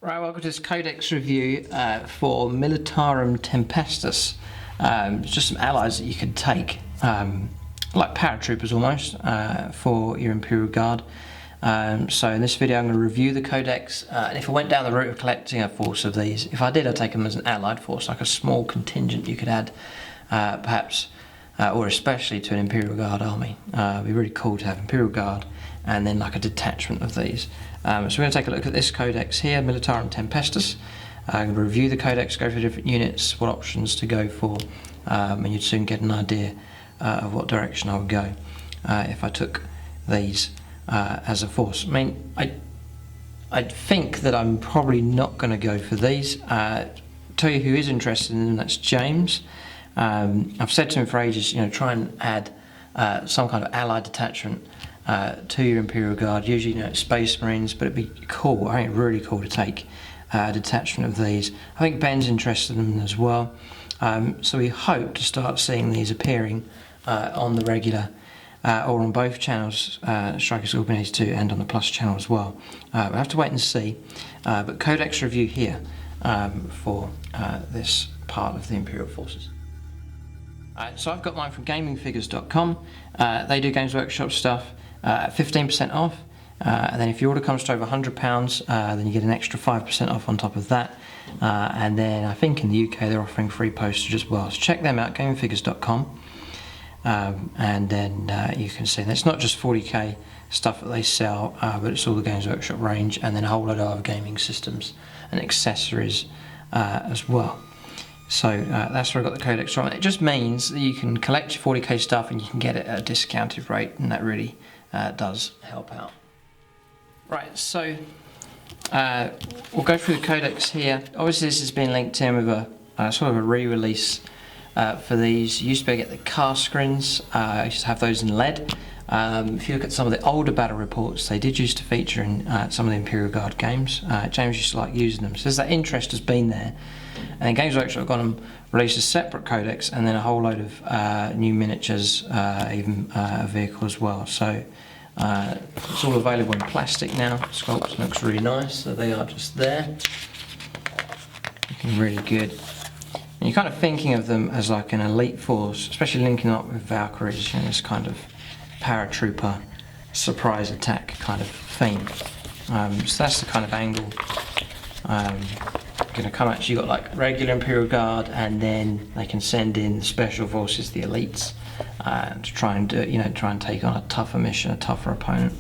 Right, welcome to this Codex review for Militarum Tempestus. Just some allies that you could take, like paratroopers almost, for your Imperial Guard. So in this video I'm going to review the Codex, and if I went down the route of collecting a force of these, if I did I'd take them as an allied force, like a small contingent you could add, perhaps, or especially to an Imperial Guard army. It'd be really cool to have Imperial Guard and then like a detachment of these. So we're going to take a look at this Codex here, Militarum Tempestus. I'm going to review the Codex, go through different units, what options to go for, and you'd soon get an idea of what direction I would go if I took these as a force. I mean, I think that I'm probably not going to go for these. Tell you who is interested in them, that's James. I've said to him for ages, you know, try and add some kind of allied detachment to your Imperial Guard, usually, you know, Space Marines, but it'd be cool, I think really cool to take a detachment of these. I think Ben's interested in them as well, so we hope to start seeing these appearing on the regular, or on both channels, StrikingScorpion82 and on the Plus channel as well. We'll have to wait and see, but Codex review here for this part of the Imperial Forces. So I've got mine from gamingfigures.com. They do Games Workshop stuff at 15% off, and then if your order comes to over £100, then you get an extra 5% off on top of that, and then I think in the UK they're offering free postage as well, so check them out, gamingfigures.com, and then you can see that it's not just 40k stuff that they sell, but it's all the Games Workshop range, and then a whole load of other gaming systems and accessories as well. So that's where I got the Codex from. It just means that you can collect your 40k stuff and you can get it at a discounted rate, and that really does help out. Right, so we'll go through the Codex here. Obviously this has been linked in with a sort of a re-release for these. You used to be able to get the cast screens, I used to have those in lead. If you look at some of the older battle reports, they did used to feature in some of the Imperial Guard games. James used to like using them, so there's that interest has been there. And then Games Workshop have gone and released a separate Codex and then a whole load of new miniatures, even a vehicle as well. So it's all available in plastic now. Sculpt looks really nice, so they are just there. Looking really good. And you're kind of thinking of them as like an elite force, especially linking up with Valkyries, you know, this kind of paratrooper surprise attack kind of theme. So that's the kind of angle. Going to come at you, got like regular Imperial Guard, and then they can send in the special forces, the elites, to try and do, you know, try and take on a tougher mission, a tougher opponent,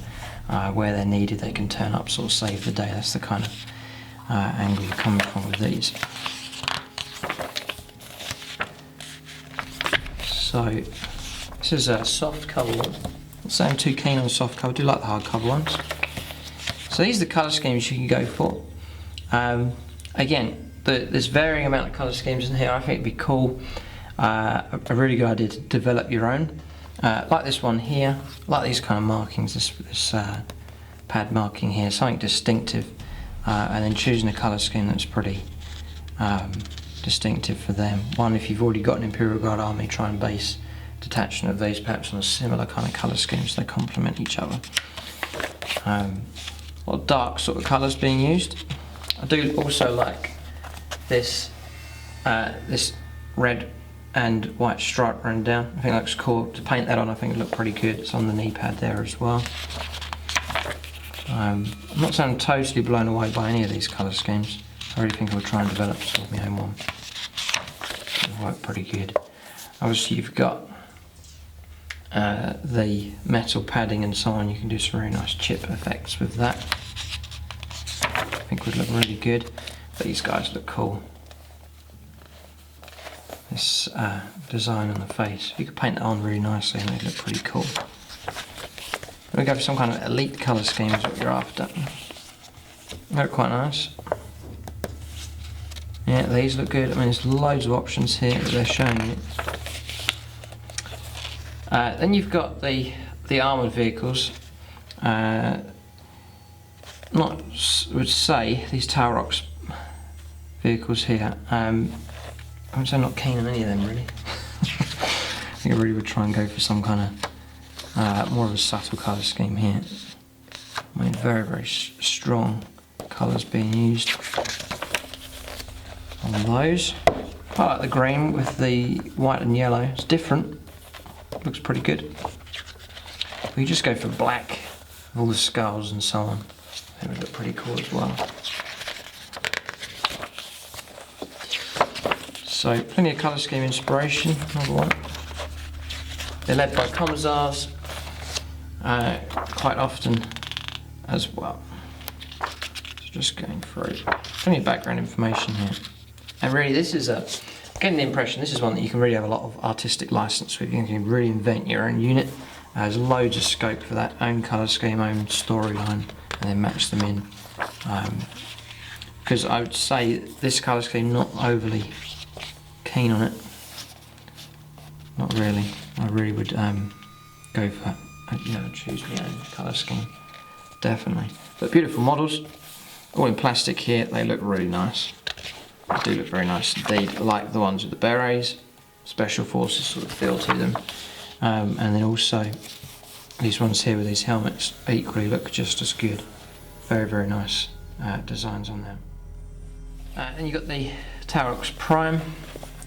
where they're needed. They can turn up, sort of save the day. That's the kind of angle you're coming from with these. So this is a soft cover one. Not saying I'm too keen on soft cover. I do like the hard cover ones. So these are the colour schemes you can go for. Again, there's varying amount of colour schemes in here. I think it'd be cool, a really good idea to develop your own. Like this one here, like these kind of markings, this pad marking here, something distinctive, and then choosing a colour scheme that's pretty distinctive for them. One, if you've already got an Imperial Guard army, try and base detachment of these perhaps on a similar kind of colour scheme so they complement each other. A lot of dark sort of colours being used. I do also like this this red and white stripe run down. I think that looks cool. To paint that on, I think it looked pretty good. It's on the knee pad there as well. I'm not saying I'm totally blown away by any of these colour schemes. I really think I'll try and develop sort of my own one. It'll work pretty good. Obviously you've got the metal padding and so on. You can do some really nice chip effects with that. I think would look really good. These guys look cool. This design on the face, if you could paint that on really nicely, and they look pretty cool. We'll go for some kind of elite colour scheme is what you're after. They look quite nice. Yeah, these look good. I mean, there's loads of options here that they're showing you. Then you've got the armoured vehicles. Would say these Tower Rocks vehicles here. I'm so not keen on any of them really. I think I really would try and go for some kind of more of a subtle colour scheme here. I mean, very, very strong colours being used on those. I like the green with the white and yellow. It's different. Looks pretty good. We just go for black with all the skulls and so on. They would look pretty cool as well. So plenty of colour scheme inspiration. Another one. They're led by commissars quite often as well. So just going through plenty of background information here. And really, this is getting the impression this is one that you can really have a lot of artistic license with. You can really invent your own unit. There's loads of scope for that, own colour scheme, own storyline, and then match them in. Because I would say this colour scheme, not overly keen on it. Not really. I really would go for, choose my own colour scheme. Definitely. But beautiful models, all in plastic here. They look really nice. They do look very nice indeed. I like the ones with the berets, special forces sort of feel to them. And then also these ones here with these helmets equally look just as good. Very, very nice designs on them. And you've got the Taurox Prime.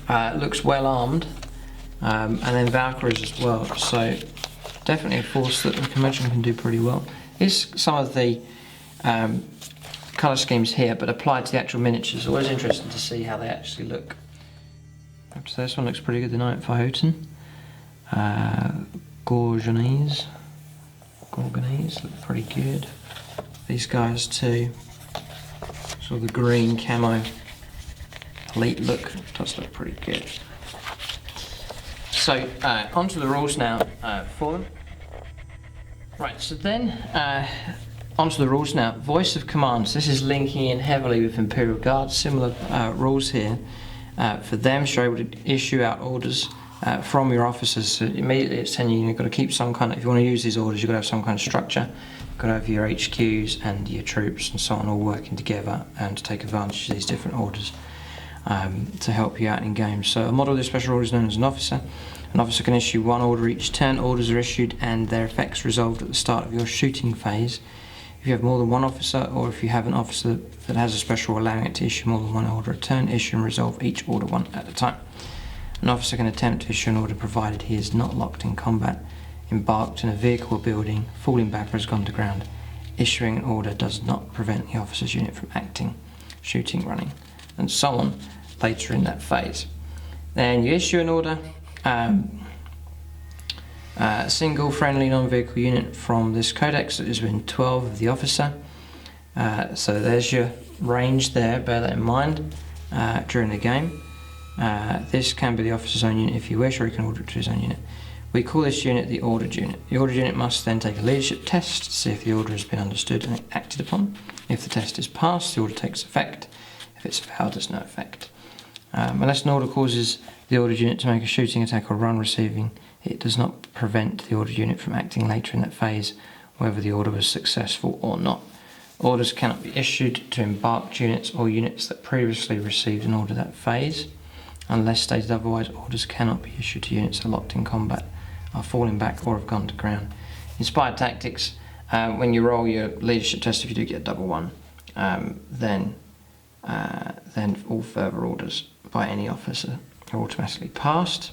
Looks well armed. And then Valkyries as well. So definitely a force that I can imagine can do pretty well. Here's some of the colour schemes here, but applied to the actual miniatures. Always interesting to see how they actually look. So this one looks pretty good, the Knight Fahoten. Gorgonese look pretty good. These guys too. So the green camo elite look does look pretty good. So onto the rules now for them. Right, so then onto the rules now. Voice of commands. This is linking in heavily with Imperial Guard. Similar rules here for them. So you're able to issue out orders from your officers. So immediately it's telling you you've got to keep some kind of, if you want to use these orders, you've got to have some kind of structure. You've got to have your HQs and your troops and so on all working together and to take advantage of these different orders to help you out in games. So a model of this special order is known as an officer. An officer can issue one order each turn. Orders are issued and their effects resolved at the start of your shooting phase. If you have more than one officer, or if you have an officer that has a special allowing it to issue more than one order a turn, issue and resolve each order one at a time. An officer can attempt to issue an order provided he is not locked in combat, embarked in a vehicle or building, falling back or has gone to ground. Issuing an order does not prevent the officer's unit from acting, shooting, running, and so on later in that phase. Then you issue an order, a single friendly non-vehicle unit from this codex that is within 12 of the officer. So there's your range there, bear that in mind during the game. This can be the officer's own unit if you wish, or he can order it to his own unit. We call this unit the ordered unit. The ordered unit must then take a leadership test to see if the order has been understood and acted upon. If the test is passed, the order takes effect. If it's failed, there's no effect. Unless an order causes the ordered unit to make a shooting attack or run receiving, it does not prevent the ordered unit from acting later in that phase, whether the order was successful or not. Orders cannot be issued to embarked units or units that previously received an order that phase. Unless stated otherwise, orders cannot be issued to units that are locked in combat, are falling back or have gone to ground. Inspired tactics, when you roll your leadership test, if you do get a double one, then all further orders by any officer are automatically passed,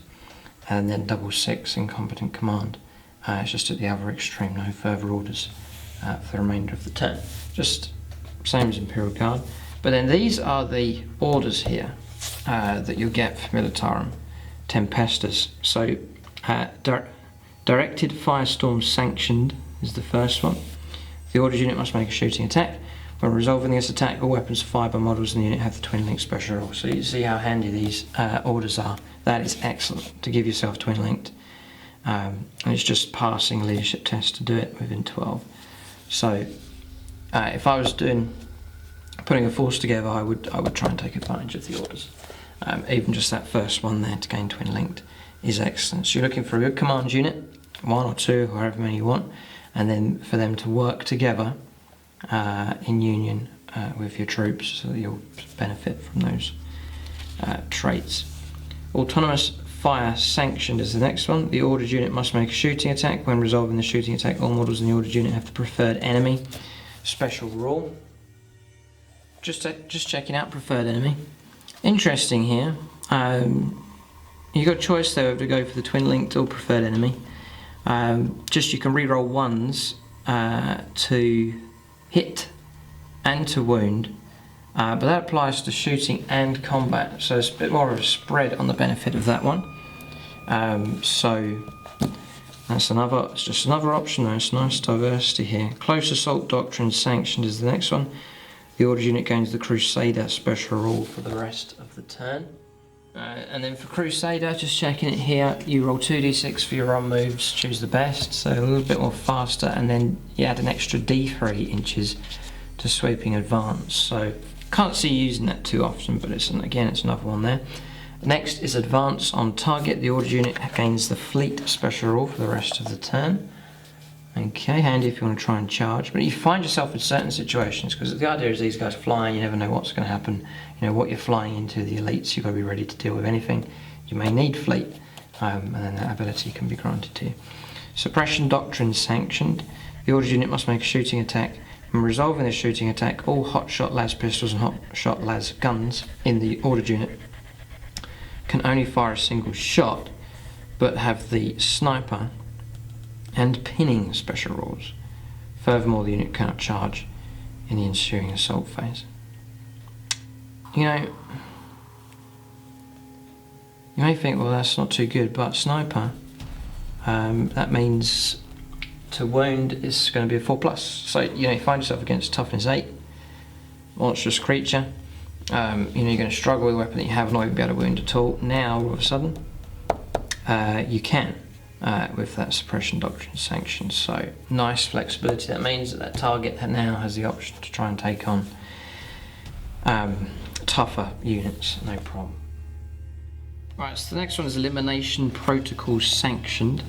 and then double 6 incompetent command. It's just at the other extreme, no further orders for the remainder of the turn. Just same as Imperial Guard. But then these are the orders here that you'll get for Militarum Tempestus. So directed firestorm sanctioned is the first one. The ordered unit must make a shooting attack. When resolving this attack, all weapons fired by models in the unit have the twin link special rule. So you see how handy these orders are. That is excellent to give yourself twin linked. And it's just passing a leadership test to do it within 12. So if I was putting a force together, I would try and take advantage of the orders. Even just that first one there to gain twin linked is excellent. So you're looking for a good command unit, 1 or 2, or however many you want, and then for them to work together in union with your troops, so that you'll benefit from those traits. Autonomous fire sanctioned is the next one. The ordered unit must make a shooting attack. When resolving the shooting attack, all models in the ordered unit have the preferred enemy special rule. just checking out preferred enemy. Interesting here. You got a choice there whether to go for the twin linked or preferred enemy. Just you can re-roll ones to hit and to wound, but that applies to shooting and combat, so it's a bit more of a spread on the benefit of that one. So it's just another option. There's nice diversity here. Close Assault Doctrine Sanctioned is the next one. The ordered unit gains the Crusader special rule for the rest of the turn. And then for Crusader, just checking it here, you roll 2d6 for your run moves, choose the best, so a little bit more faster, and then you add an extra d3 inches to sweeping advance. So can't see you using that too often, but it's another one there. Next is Advance on Target. The ordered unit gains the Fleet special rule for the rest of the turn. Okay, handy if you want to try and charge, but you find yourself in certain situations, because the idea is these guys flying, you never know what's going to happen. You know what you're flying into, the elites, you've got to be ready to deal with anything. You may need Fleet, and then that ability can be granted to you. Suppression Doctrine Sanctioned. The ordered unit must make a shooting attack. When resolving the shooting attack, all hot-shot las pistols and hot-shot las guns in the ordered unit can only fire a single shot, but have the sniper and pinning special rules. Furthermore, the unit cannot charge in the ensuing assault phase. You know, you may think, well, that's not too good, but sniper, that means to wound is going to be a 4+. So, you find yourself against toughness 8, monstrous creature. You're going to struggle with a weapon that you have, not even be able to wound at all. Now, all of a sudden, you can. With that Suppression Doctrine Sanction. So nice flexibility. That means that target now has the option to try and take on tougher units, no problem. Right, so the next one is Elimination Protocol Sanctioned.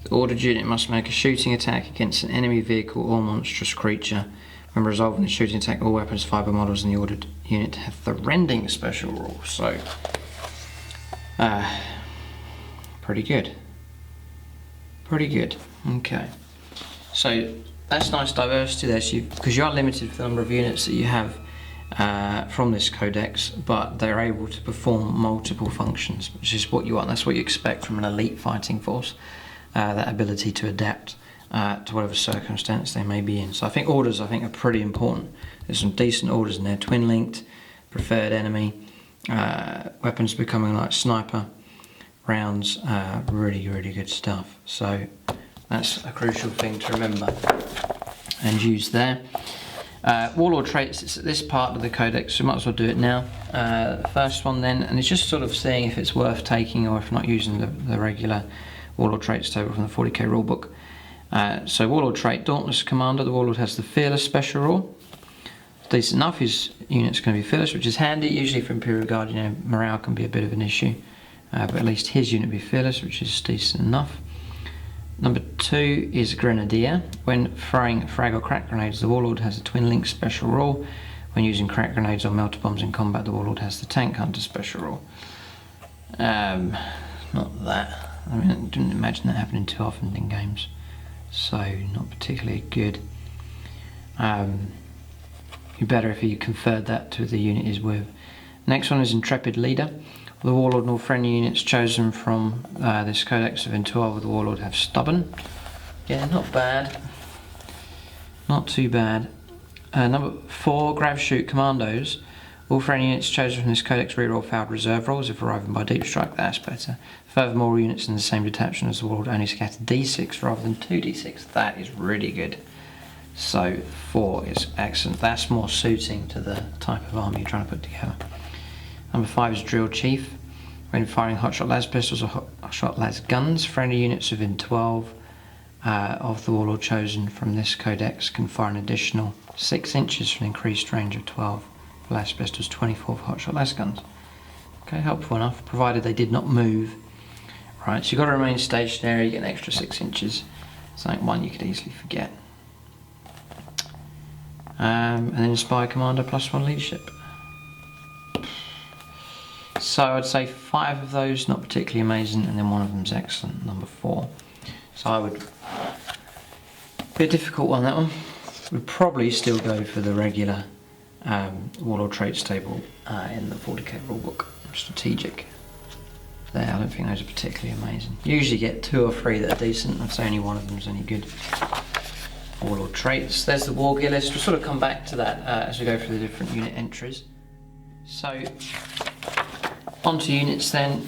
The ordered unit must make a shooting attack against an enemy vehicle or monstrous creature. When resolving the shooting attack, all weapons, fibre models in the ordered unit have the Rending special rule. So pretty good. Pretty good. Okay, so that's nice diversity there, because you are limited for the number of units that you have from this codex, but they're able to perform multiple functions, which is what you want. That's what you expect from an elite fighting force, that ability to adapt to whatever circumstance they may be in. So I think orders are pretty important. There's some decent orders in there: twin linked, preferred enemy, weapons becoming like sniper rounds, really good stuff. So that's a crucial thing to remember and use there. Warlord traits, it's at this part of the codex, so we might as well do it now. The first one then, and it's just sort of seeing if it's worth taking or if not, using the regular Warlord traits table from the 40k rulebook. So Warlord trait, Dauntless Commander. The Warlord has the Fearless special rule. Decent enough, his unit's going to be fearless, which is handy. Usually for Imperial Guard, morale can be a bit of an issue. But at least his unit will be fearless, which is decent enough. Number 2 is Grenadier. When throwing frag or crack grenades, the Warlord has a twin link special rule. When using crack grenades or melter bombs in combat, the Warlord has the Tank Hunter special rule. Not that. I mean, I didn't imagine that happening too often in games, so not particularly good. You're better if you conferred that to the unit is with. Next one is Intrepid Leader. The Warlord and all friendly units chosen from this codex within 12 of the Warlord have Stubborn. Yeah, not bad. Not too bad. Number 4, Grav Shoot Commandos. All friendly units chosen from this codex reroll failed reserve rolls if arriving by deep strike. That's better. Furthermore, all units in the same detachment as the Warlord only scatter d6 rather than 2d6. That is really good. So 4 is excellent. That's more suiting to the type of army you're trying to put together. Number 5 is Drill Chief. When firing hotshot las pistols or hotshot las guns, friendly units within 12 of the Warlord chosen from this codex can fire an additional 6 inches for an increased range of 12 for las pistols, 24 for hotshot las guns. Okay, helpful enough, provided they did not move. Right, so you've got to remain stationary, you get an extra 6 inches. Something one you could easily forget. And then Inspire Commander +1 leadership. So I'd say 5 of those not particularly amazing, and then one of them's excellent, number 4. So I would be a difficult one, that one. Would probably still go for the regular Warlord traits table in the 40k rulebook. Strategic. There, I don't think those are particularly amazing. You usually get 2 or 3 that are decent. I'd say only one of them is any good. Warlord traits. There's the war gear list. We'll sort of come back to that as we go through the different unit entries. So, onto units then.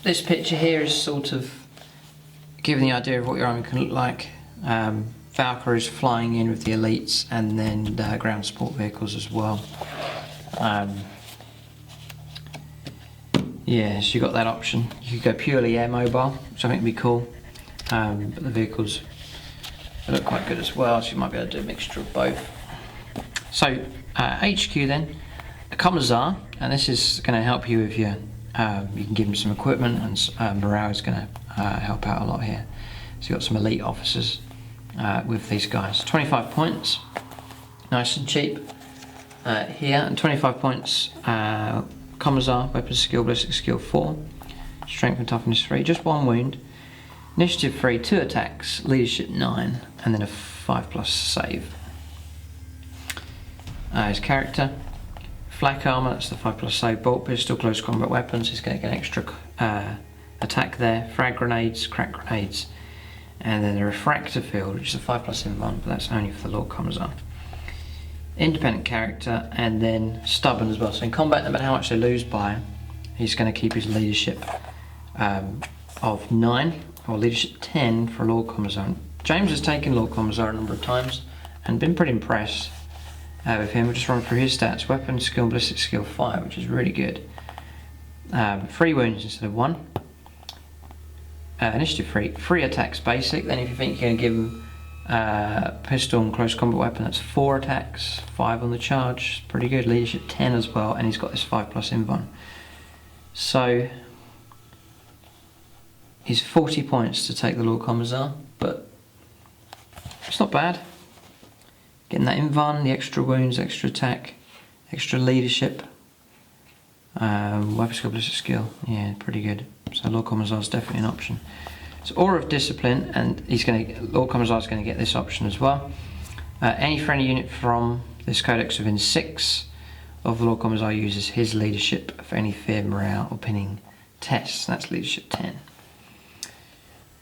This picture here is sort of giving the idea of what your army can look like. Valkyries flying in with the elites, and then ground support vehicles as well. Yeah, so you got that option. You could go purely air mobile, which I think would be cool. But the vehicles look quite good as well, so you might be able to do a mixture of both. So HQ then, a commissar, and this is going to help you with your. You can give him some equipment, and morale is going to help out a lot here. So you've got some elite officers with these guys. 25 points, nice and cheap here, and 25 points. Commissar, weapon skill, ballistic skill 4, strength and toughness 3, just 1 wound, initiative 3, 2 attacks, leadership 9, and then a 5+ save. His character, flak armour, that's the 5+ save, bolt pistol, close combat weapons, he's going to get an extra attack there, frag grenades, crack grenades, and then the refractor field, which is a 5+ in one, but that's only for the Lord Commissar. Independent character, and then stubborn as well. So in combat, no matter how much they lose by, he's going to keep his leadership of 9, or leadership 10 for Lord Commissar. James has taken Lord Commissar a number of times and been pretty impressed with him. We'll just run through his stats. Weapon skill, ballistic skill 5, which is really good. 3 wounds instead of 1. Initiative 3, 3 attacks basic. Then if you think you're going to give him pistol and close combat weapon, that's 4 attacks, 5 on the charge, pretty good. Leadership 10 as well, and he's got this 5+ invuln. So he's 40 points to take the Lord Commissar, but it's not bad. Getting that invuln, the extra wounds, extra attack, extra leadership, weapon skill, ballistic skill, yeah, pretty good. So Lord Commissar is definitely an option. So Aura of Discipline, and Lord Commissar is going to get this option as well. Any friendly unit from this codex within 6 of the Lord Commissar uses his leadership for any fear, morale, or pinning tests. That's leadership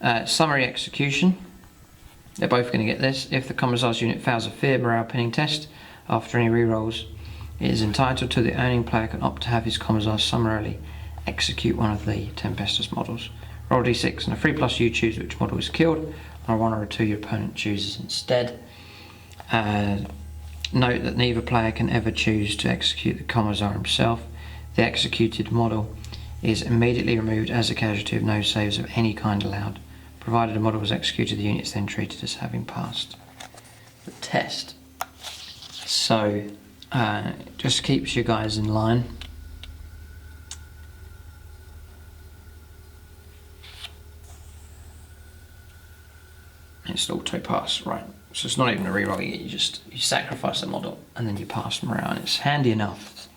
10. Summary Execution. They're both going to get this. If the Commissar's unit fails a fear, morale, pinning test after any rerolls, it is entitled to. The earning player can opt to have his Commissar summarily execute one of the Tempestus models. Roll d6 and a 3+ you choose which model is killed. On a 1 or a 2 your opponent chooses instead. Note that neither player can ever choose to execute the Commissar himself. The executed model is immediately removed as a casualty of no saves of any kind allowed. Provided the model was executed, the unit is then treated as having passed the test. So just keeps you guys in line. It's auto pass, right? So it's not even a reroll. You sacrifice the model and then you pass them around. It's handy enough.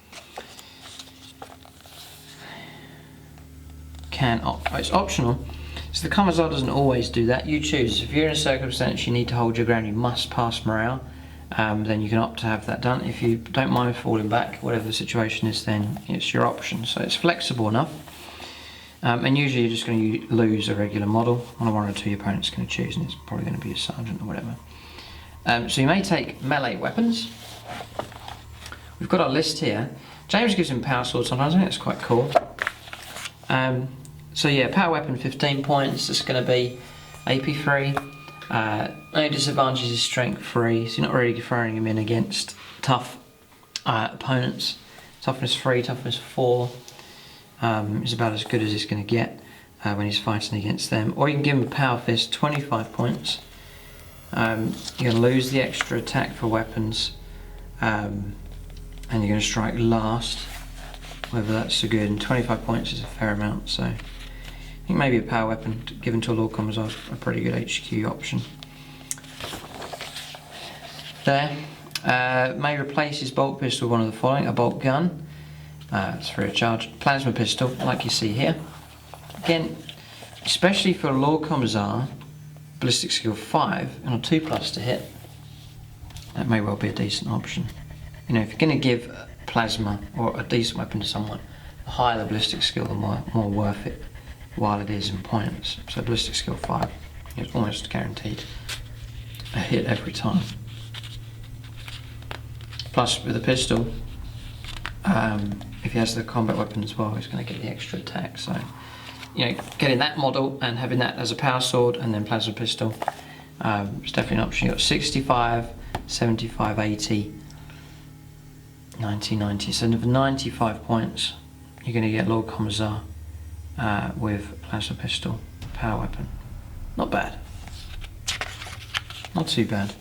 It's optional. So the Commissar doesn't always do that. You choose. If you're in a circumstance you need to hold your ground, you must pass morale. Then you can opt to have that done. If you don't mind falling back, whatever the situation is, then it's your option. So it's flexible enough. And usually you're just going to lose a regular model. On a 1 or 2 your opponent's going to choose, and it's probably going to be a sergeant or whatever. So you may take melee weapons. We've got our list here. James gives him power sword sometimes. I think that's quite cool. So yeah, power weapon 15 points. It's going to be AP 3. Only disadvantage is strength 3. So you're not really throwing him in against tough opponents. Toughness 3, toughness 4. Is about as good as he's going to get when he's fighting against them. Or you can give him a power fist, 25 points. You're going to lose the extra attack for weapons, and you're going to strike last, whether that's so good. And 25 points is a fair amount, so I think maybe a power weapon given to a Lord Commissar is a pretty good HQ option. There. May replace his bolt pistol with one of the following: a bolt gun. It's free of charge. Plasma pistol, like you see here. Again, especially for Lord Commissar, ballistic skill 5 and a 2+ to hit, that may well be a decent option. You know, if you're going to give plasma or a decent weapon to someone, the higher the ballistic skill, the more worth it while it is in points. So ballistic skill 5 is almost guaranteed a hit every time. Plus with the pistol, if he has the combat weapon as well, he's going to get the extra attack. So, you know, getting that model and having that as a power sword and then plasma pistol, it's definitely an option. You've got 65, 75, 80, 90, 90. So for 95 points, you're going to get Lord Commissar with plasma pistol, power weapon. Not bad. Not too bad.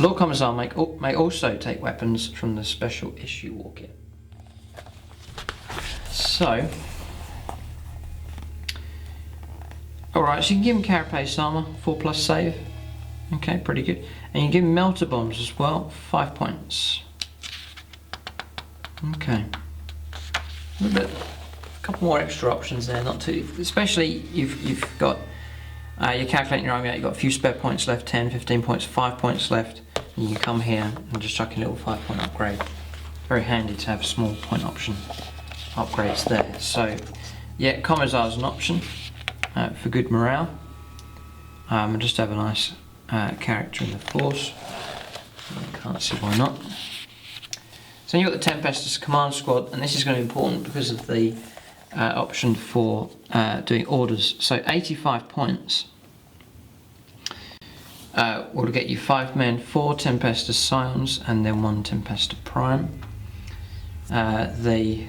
Lord Commissar may also take weapons from the special issue war kit. So, alright, so you can give him carapace armor, 4+ save. Okay, pretty good. And you can give him melter bombs as well, 5 points. Okay. A couple more extra options there, not too, especially you've got you're calculating your army out, you've got a few spare points left, 10, 15 points, 5 points left. And you can come here and just chuck a little 5-point upgrade. Very handy to have small point option upgrades there. So yeah, Commissar is an option for good morale. And just have a nice character in the force. I can't see why not. So you've got the Tempestus command squad, and this is going to be important because of the option for doing orders. So 85 points will get you 5 men, 4 Tempestus Scions, and then 1 Tempesta Prime. The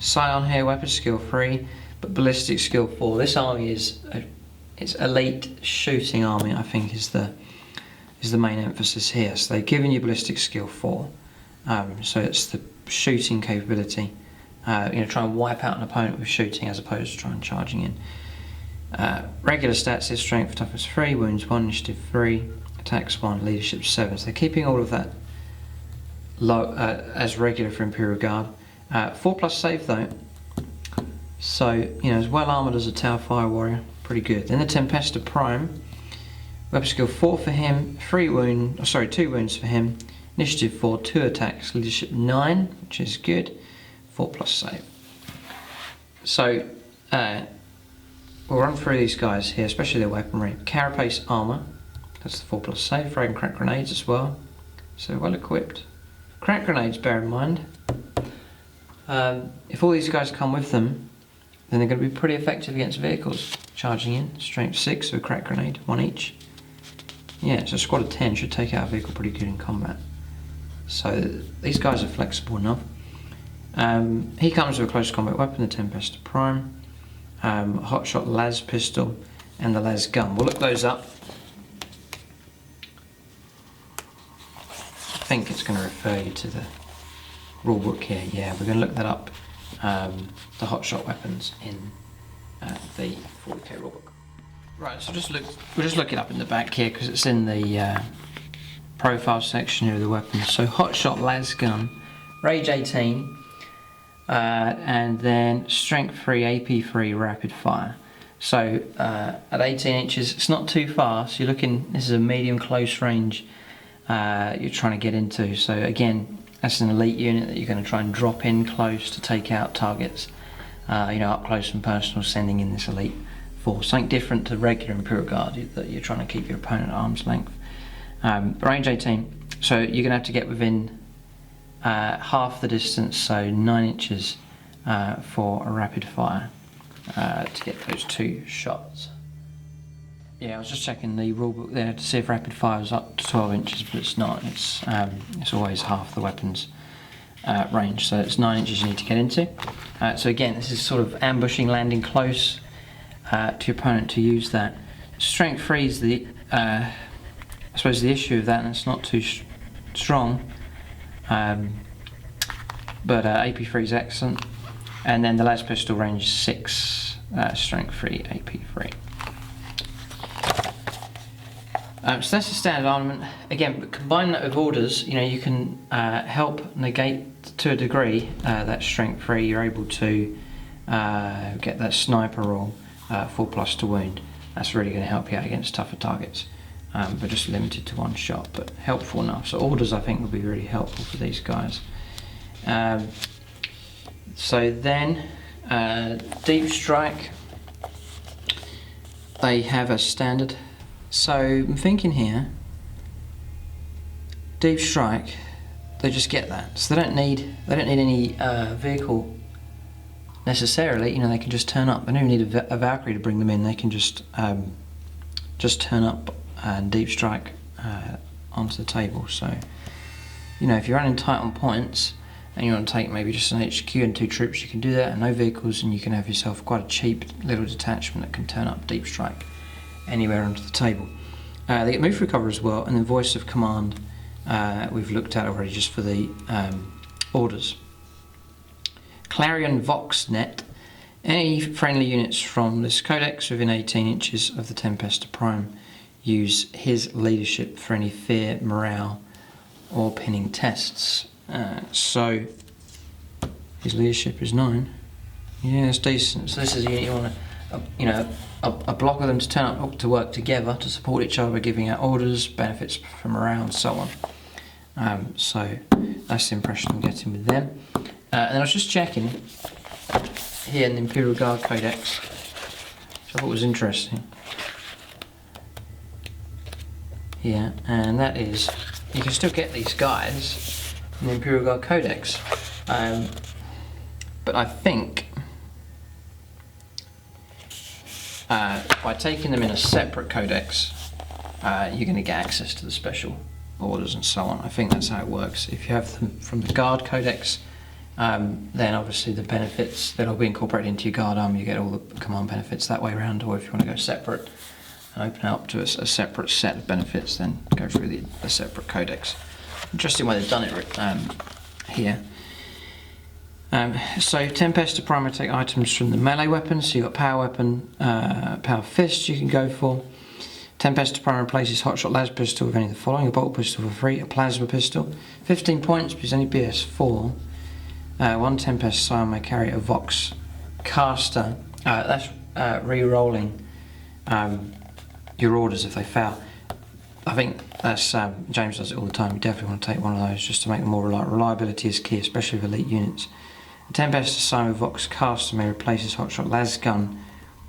Scion here, weapon skill 3, but ballistic skill 4. This army is it's elite shooting army, I think, is the main emphasis here. So they've given you ballistic skill 4, so it's the shooting capability. You know, try and wipe out an opponent with shooting as opposed to trying charging in. Regular stats is strength, toughness 3, wounds 1, initiative 3, attacks 1, leadership 7. So they're keeping all of that low as regular for Imperial Guard. 4+ save though, so you know, as well armoured as a Tower Fire Warrior, pretty good. Then the Tempesta Prime, weapon skill 4 for him, 2 wounds for him, initiative 4, 2 attacks, leadership 9, which is good. 4+ save. So we'll run through these guys here, especially their weaponry. Carapace armor, that's the 4+ save. Frag and crack grenades as well, so well equipped. Crack grenades, bear in mind, if all these guys come with them, then they're going to be pretty effective against vehicles. Charging in, strength 6 with a crack grenade, 1 each. Yeah, so a squad of 10 should take out a vehicle pretty good in combat. So these guys are flexible enough. He comes with a close combat weapon, the Tempesta Prime, hotshot las pistol, and the las gun. We'll look those up. I think it's going to refer you to the rulebook here. Yeah, we're going to look that up. The hotshot weapons in the 40k rulebook. Right, so we'll just look it up in the back here because it's in the profile section here of the weapons. So hotshot las gun, rage 18. And then strength 3, AP 3, rapid fire. So at 18 inches, it's not too far. So you're looking, this is a medium close range you're trying to get into. So again, that's an elite unit that you're going to try and drop in close to take out targets. You know, up close and personal, sending in this elite force. Something different to regular Imperial Guard that you're trying to keep your opponent at arm's length. Range 18. So you're going to have to get within half the distance, so 9 inches for a rapid fire to get those 2 shots. Yeah, I was just checking the rulebook there to see if rapid fire was up to 12 inches, but it's not. It's always half the weapon's range, so it's 9 inches you need to get into. So again, this is sort of ambushing, landing close to your opponent to use that. Strength 3 is the, I suppose, the issue of that, and it's not too strong. But AP3 is excellent, and then the las pistol, range 6, strength 3, AP3. So that's the standard armament. Again, but combine that with orders, you know, you can help negate to a degree that strength 3. You're able to get that sniper roll, 4+ to wound. That's really going to help you out against tougher targets. but just limited to 1 shot, but helpful enough. So orders, I think, would be really helpful for these guys. So then, Deep Strike, they have a standard. So I'm thinking here, Deep Strike, they just get that. So they don't need any vehicle necessarily. You know, they can just turn up. They don't even need a Valkyrie to bring them in. They can just turn up and Deep Strike onto the table. So, you know, if you're running tight on points and you want to take maybe just an HQ and 2 troops, you can do that, and no vehicles, and you can have yourself quite a cheap little detachment that can turn up Deep Strike anywhere onto the table. They get move for recover as well, and then voice of command we've looked at already just for the orders. Clarion Voxnet. Any friendly units from this codex within 18 inches of the Tempesta Prime use his leadership for any fear, morale, or pinning tests. So his leadership is 9. Yeah, it's decent. So this is a unit you want to, you know, a block of them to turn up to work together to support each other by giving out orders, benefits for morale, and so on. So that's the impression I'm getting with them. And I was just checking here in the Imperial Guard Codex, which I thought was interesting. Here, and that is, you can still get these guys in the Imperial Guard Codex, but I think by taking them in a separate codex, you're going to get access to the special orders and so on. I think that's how it works. If you have them from the Guard Codex, then obviously the benefits that'll be incorporated into your Guard army, you get all the command benefits that way around. Or if you want to go separate and open up to a separate set of benefits, then go through the separate codex. Interesting way they've done it here. So Tempesta Prime take items from the melee weapons. So you've got power weapon, power fist you can go for. Tempesta Prime replaces hotshot las pistol with any of the following: a bolt pistol for free, a plasma pistol, 15 points because any BS4. 1 Tempest Scion may carry a Vox caster. That's re-rolling your orders if they fail. I think that's James does it all the time. You definitely want to take one of those just to make them more reliable. Reliability is key, especially with elite units. A Tempest Scion with Vox caster may replace his hotshot las gun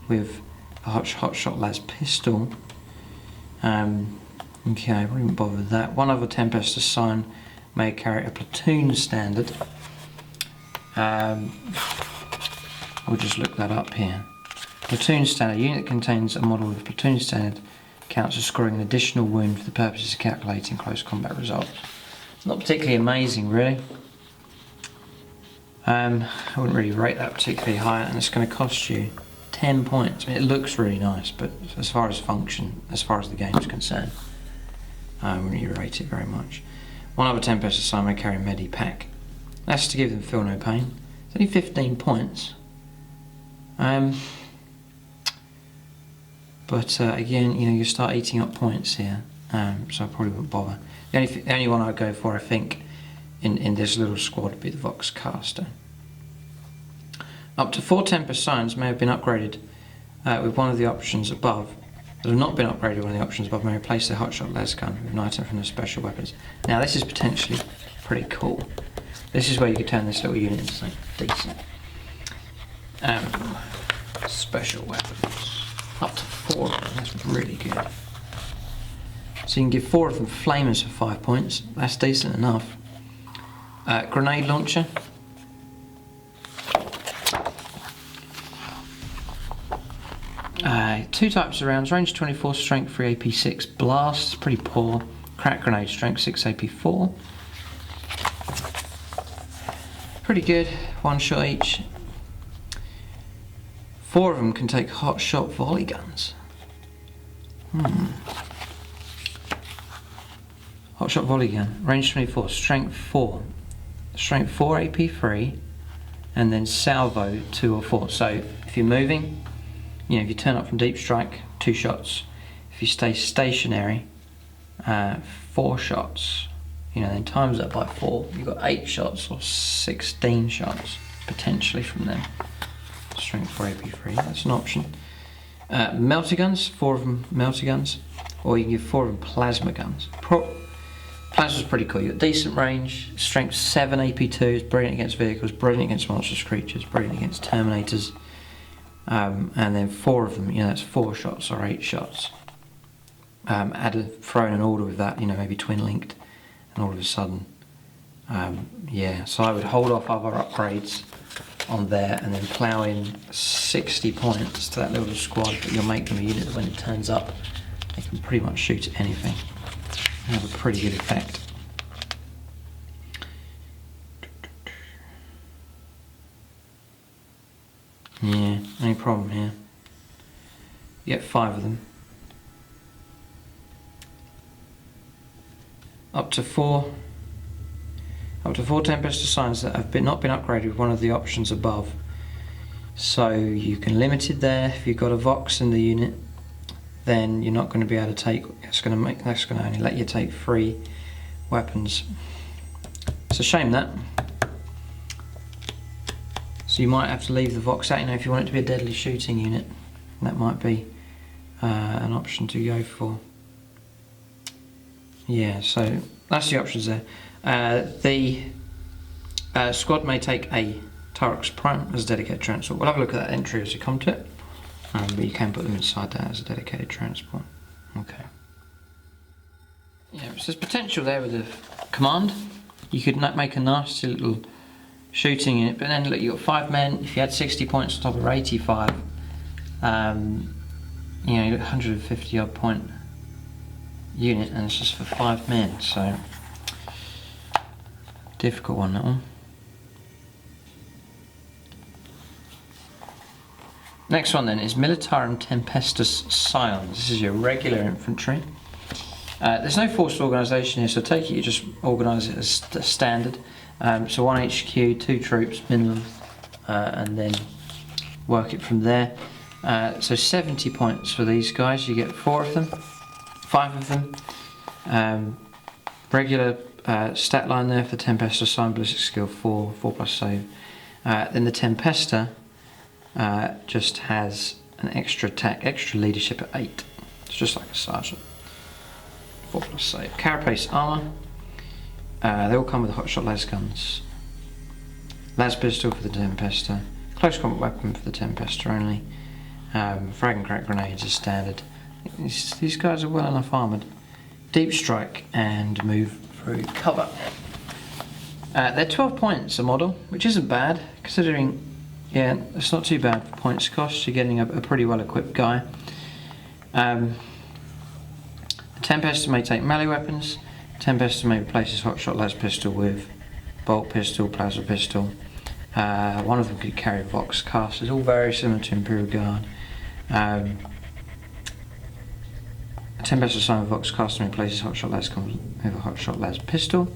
with a hotshot las pistol. Okay, I wouldn't bother with that. One other Tempest Scion may carry a platoon standard. We'll just look that up here. Platoon standard. A unit that contains a model with platoon standard counts as scoring an additional wound for the purposes of calculating close combat results. Not particularly amazing, really. I wouldn't really rate that particularly high, and it's going to cost you 10 points. I mean, it looks really nice, but as far as function, as far as the game is concerned, I wouldn't really rate it very much. One other Tempest Scion may carry a Medipack. That's to give them feel no pain. It's only 15 points. But again, you know, you start eating up points here, so I probably wouldn't bother. The only one I'd go for, I think, in this little squad would be the Vox caster. Up to 4 Tempest Scions may have been upgraded with one of the options above. That have not been upgraded with one of the options above may replace their hotshot las gun with an item from their special weapons. Now this is potentially pretty cool. This is where you could turn this little unit into something decent. Special weapons. Up to 4 of them, that's really good. So you can give 4 of them flamers for 5 points, that's decent enough. Grenade launcher. Two types of rounds, range 24, strength 3, AP 6, blast, pretty poor. Crack grenade, strength 6, AP 4. Pretty good, 1 shot each. 4 of them can take hot shot volley guns. Hot shot volley gun, range 24, strength 4. Strength 4, AP 3, and then salvo 2 or 4. So if you're moving, you know, if you turn up from Deep Strike, 2 shots. If you stay stationary, 4 shots. You know, then times that by 4, you've got 8 shots or 16 shots potentially from them. Strength 4 AP3, that's an option. melter guns, 4 of them melter guns, or you can give 4 of them plasma guns. Plasma's pretty cool. You've got decent range, strength 7 AP2, is brilliant against vehicles, brilliant against monstrous creatures, brilliant against terminators, and then 4 of them, that's 4 shots or 8 shots. Throw in an order with that, maybe twin linked, and all of a sudden, so I would hold off other upgrades on there and then plough in 60 points to that little squad, but you'll make them a unit that when it turns up, they can pretty much shoot anything. Have a pretty good effect. Yeah, any problem here? You get 5 of them. Up to 4 Tempesta signs that have not been upgraded with one of the options above. So you can limit it there. If you've got a Vox in the unit, then you're not going to be able to take. That's going to only let you take 3 weapons. It's a shame that. So you might have to leave the Vox out. If you want it to be a deadly shooting unit, that might be an option to go for. Yeah, so that's the options there. The squad may take a Tyrux Prime as a dedicated transport. We'll have a look at that entry as we come to it, but you can put them inside that as a dedicated transport. Okay. Yeah, so there's potential there with the command. You could make a nasty little shooting unit, but then look, you've got 5 men. If you had 60 points on top of 85, you got 150 odd point unit, and it's just for 5 men, so difficult one, that one. Next one then is Militarum Tempestus Scions. This is your regular infantry. There's no forced organisation here, so take it you just organise it as standard. So 1 HQ, 2 troops minimum, and then work it from there. So 70 points for these guys. You get 4 of them, 5 of them. Regular stat line there for the Tempesta Sign, ballistic skill 4, 4+ save. Then the Tempesta just has an extra attack, extra leadership at 8. It's just like a sergeant. 4+ save. Carapace armour. They all come with hotshot las guns. Las pistol for the Tempesta. Close combat weapon for the Tempesta only. Frag and crack grenades is standard. These guys are well enough armoured. Deep strike and move through cover. They're 12 points a model, which isn't bad considering. Yeah, it's not too bad for points cost. You're getting a pretty well equipped guy. The Tempesta may take melee weapons. Tempesta may replace his hotshot las pistol with bolt pistol, plasma pistol. One of them could carry Vox cast. It's all very similar to Imperial Guard. Tempesta sign with Vox cast and replaces hotshot las with a hotshot las pistol.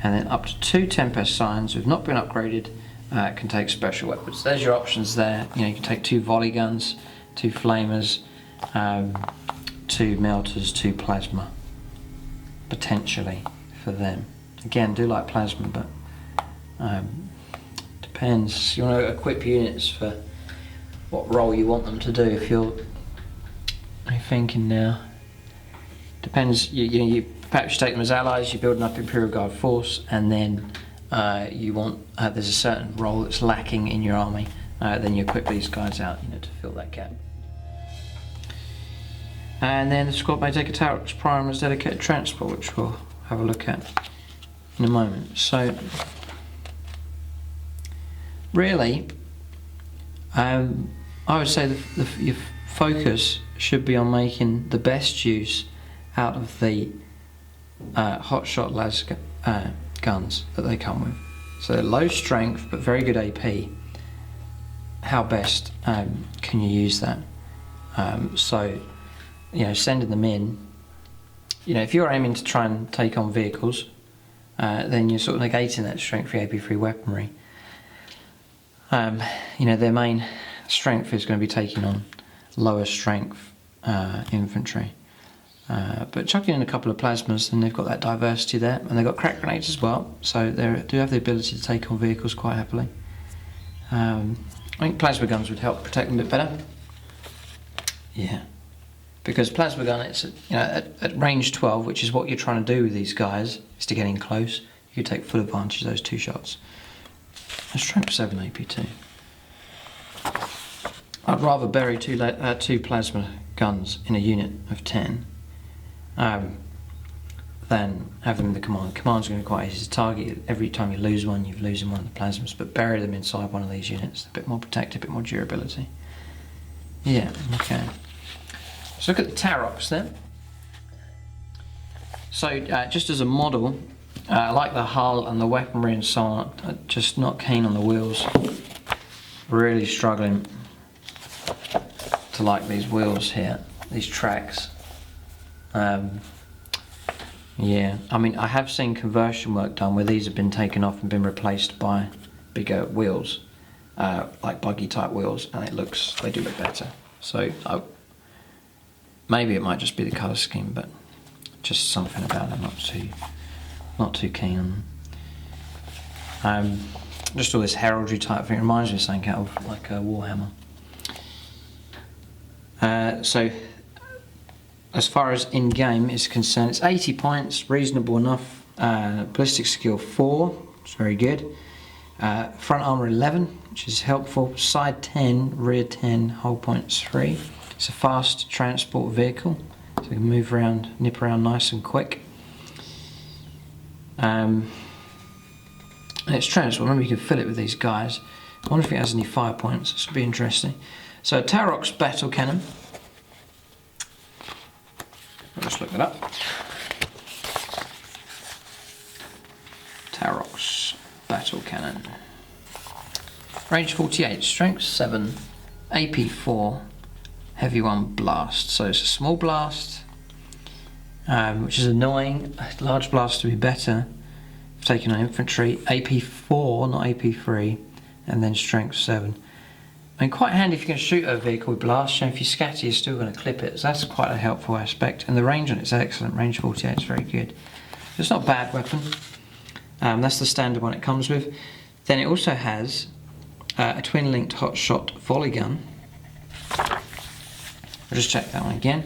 And then up to 2 Tempest signs who have not been upgraded can take special weapons. There's your options there. You can take 2 volley guns, 2 flamers, 2 melters, 2 plasma, potentially for them. Again, do like plasma, but depends. You want to equip units for what role you want them to do. If you're thinking now, depends. You perhaps take them as allies. You're building up Imperial Guard force, and then you want there's a certain role that's lacking in your army. Then you equip these guys out, to fill that gap. And then the squad may take a Tyrux Prime as dedicated transport, which we'll have a look at in a moment. So, really, I would say your focus should be on making the best use out of the hotshot las guns that they come with. So they're low strength but very good AP. How best can you use that? So, sending them in, if you're aiming to try and take on vehicles, then you're sort of negating that strength 3 AP 3 weaponry. Their main strength is going to be taking on lower strength infantry. But chucking in a couple of plasmas, then they've got that diversity there, and they've got crack grenades as well, so they do have the ability to take on vehicles quite happily. I think plasma guns would help protect them a bit better. Yeah. Because plasma gun, it's at range 12, which is what you're trying to do with these guys, is to get in close. You could take full advantage of those 2 shots. A strength 7 AP2. I'd rather bury 2 plasma guns in a unit of 10 than have them in the command. Command's going to be quite easy to target. Every time you lose one, you're losing one of the plasmas, but bury them inside one of these units. A bit more protected, a bit more durability. Yeah, okay. So look at the Tarox then. So just as a model, I like the hull and the weaponry and so on. I'm just not keen on the wheels. Really struggling to like these wheels here, these tracks. Yeah, I mean, I have seen conversion work done where these have been taken off and been replaced by bigger wheels, like buggy type wheels, and they do look better. So maybe it might just be the colour scheme, but just something about them not too keen on. Just all this heraldry type thing reminds me of something out of like a Warhammer. So as far as in-game is concerned, it's 80 points, reasonable enough. Ballistic skill 4, it's very good. Front armour 11, which is helpful. Side 10, rear 10, hull points 3. It's a fast transport vehicle, so you can move around, nip around nice and quick. And it's transport, remember you can fill it with these guys. I wonder if it has any fire points, this would be interesting. So Tarox battle cannon. I'll just look that up. Tarox battle cannon. Range 48, strength 7, AP 4, heavy 1 blast. So it's a small blast, which is annoying. A large blast would be better for taking on infantry. AP 4, not AP 3, and then strength 7. I mean, quite handy if you can shoot a vehicle with blast, and if you scatter, you're still going to clip it. So that's quite a helpful aspect. And the range on it's excellent. Range 48 is very good. So it's not a bad weapon. That's the standard one it comes with. Then it also has a twin-linked hot-shot volley gun. I'll just check that one again.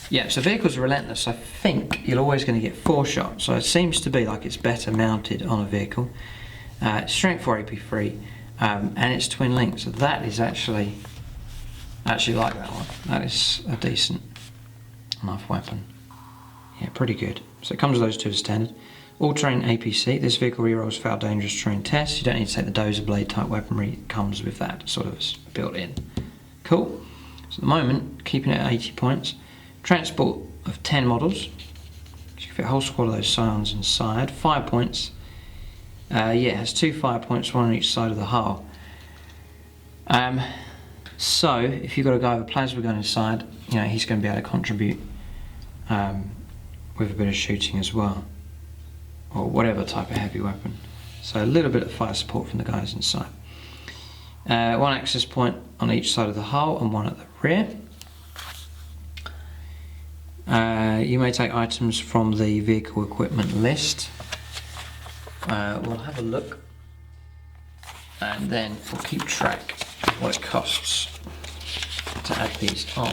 Yeah, so vehicles are relentless. I think you're always going to get 4 shots. So it seems to be like it's better mounted on a vehicle. Strength 4 AP3. And it's twin linked, so that is actually like that one. That is a decent enough weapon. Yeah, pretty good. So it comes with those 2 as standard. All-terrain APC. This vehicle rerolls failed dangerous terrain tests. You don't need to take the dozer blade type weaponry. It comes with that sort of built in. Cool. So at the moment, keeping it at 80 points. Transport of 10 models. You can fit a whole squad of those scions inside. 5 points. Yeah, it has 2 fire points, 1 on each side of the hull. So if you've got a guy with a plasma gun inside, he's going to be able to contribute with a bit of shooting as well, or whatever type of heavy weapon. So a little bit of fire support from the guys inside. 1 access point on each side of the hull and 1 at the rear. You may take items from the vehicle equipment list. We'll have a look and then we'll keep track of what it costs to add these on.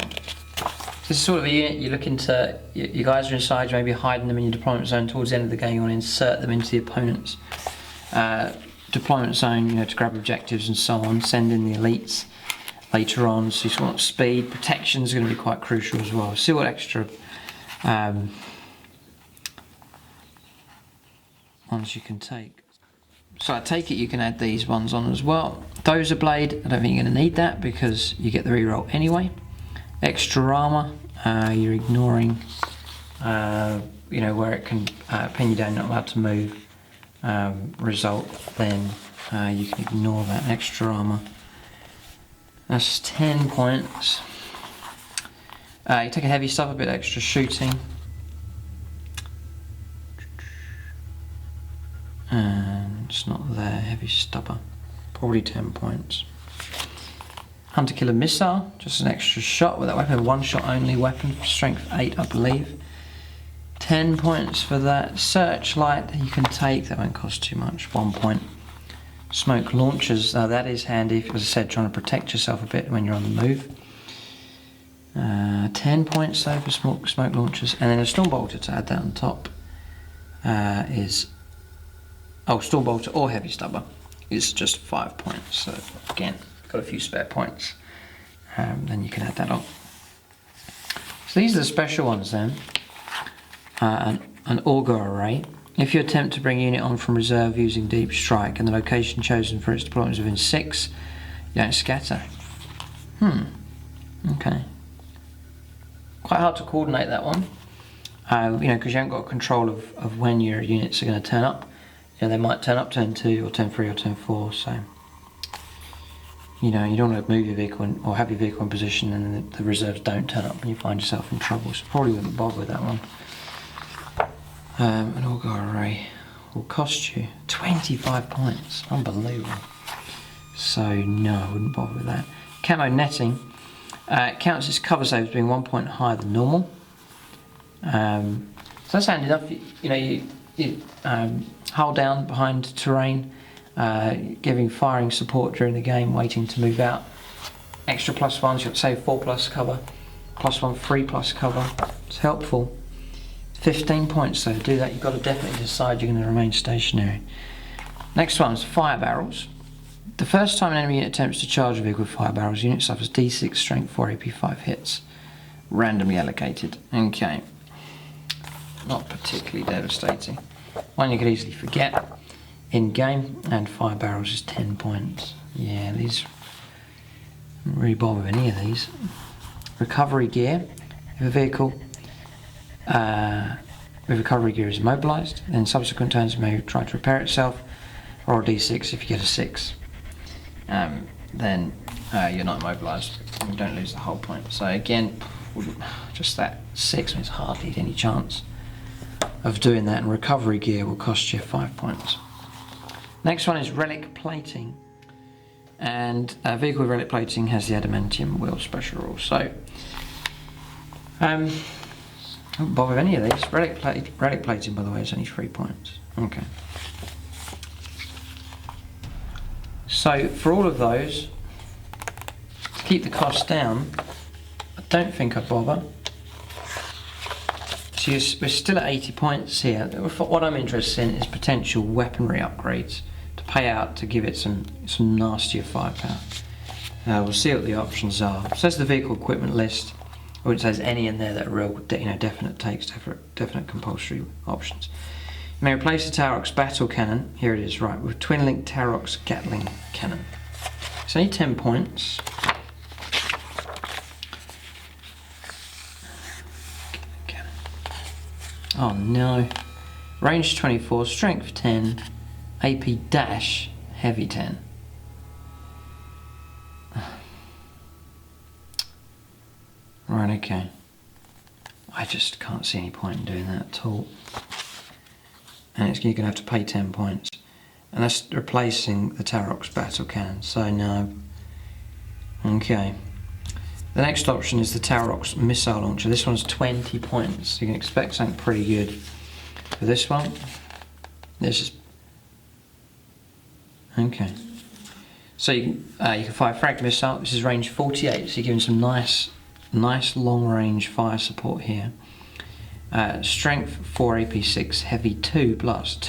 This is sort of a unit you're looking to, you guys are inside, you may be hiding them in your deployment zone. Towards the end of the game you want to insert them into the opponent's deployment zone, to grab objectives and so on, send in the elites later on. So you want speed, protection is going to be quite crucial as well. See what extra ones you can take. So I take it you can add these ones on as well. Dozer blade, I don't think you're going to need that because you get the reroll anyway. Extra armor, you're ignoring, where it can pin you down, not allowed to move. Result, then you can ignore that extra armor. That's 10 points. You take a heavy stuff, a bit extra shooting. And it's not there, heavy stubber, probably 10 points. Hunter killer missile, just an extra shot with that weapon, 1 shot only weapon, strength 8 I believe. 10 points for that. Searchlight you can take, that won't cost too much, 1 point. Smoke launchers, that is handy, as I said, trying to protect yourself a bit when you're on the move. 10 points though for smoke launchers, and then a storm bolter to add that on top is, storm bolter or heavy stubber is just 5 points. So again, got a few spare points, then you can add that on. So these are the special ones then. An auger array. If you attempt to bring a unit on from reserve using deep strike and the location chosen for its deployment is within 6, you don't scatter. Okay. Quite hard to coordinate that one, because you haven't got control of when your units are going to turn up. They might turn up turn 2 or turn 3 or turn 4, so you don't want to move your vehicle or have your vehicle in position and the reserves don't turn up and you find yourself in trouble, so probably wouldn't bother with that one. An auger array will cost you 25 points, unbelievable. So no, I wouldn't bother with that. Camo netting counts as cover saves being 1 point higher than normal. So that's handy enough. You hold down behind terrain, giving firing support during the game, waiting to move out. Extra +1s, you've got say 4+ cover, +1 3+ cover. It's helpful. 15 points though. To do that, you've got to definitely decide you're going to remain stationary. Next one's fire barrels. The first time an enemy unit attempts to charge a vehicle with fire barrels, the unit suffers D6 strength 4 AP 5 hits, randomly allocated. Okay, not particularly devastating. One you could easily forget in game, and fire barrels is 10 points. Yeah, these don't really bother with any of these. Recovery gear. If a vehicle with recovery gear is immobilised, then subsequent turns may try to repair itself, or a D6 if you get a 6. Then you're not immobilised and you don't lose the whole point. So again, just that 6 means hardly any chance of doing that, and recovery gear will cost you 5 points. Next one is relic plating, and a vehicle with relic plating has the adamantium wheel special rule. So don't bother with any of these. Relic plating, by the way, is only 3 points. Okay. So for all of those, to keep the cost down, I don't think I'd bother. So we're still at 80 points here. What I'm interested in is potential weaponry upgrades to pay out to give it some nastier firepower. We'll see what the options are. So there's the vehicle equipment list. I wouldn't say there's any in there that are real, definite takes, definite compulsory options. You may replace the Tarox battle cannon, here it is, right, with twin-link Tarox Gatling cannon. It's only 10 points. Oh no. Range 24, strength 10, AP dash, heavy 10. Right, okay. I just can't see any point in doing that at all. And you're going to have to pay 10 points. And that's replacing the Tarox battle cannon, so no. Okay. The next option is the Tarox missile launcher. This one's 20 points. You can expect something pretty good for this one. This is... Okay. So you can fire frag missile. This is range 48, so you're giving some nice long range fire support here. Strength 4 AP6, heavy 2 blast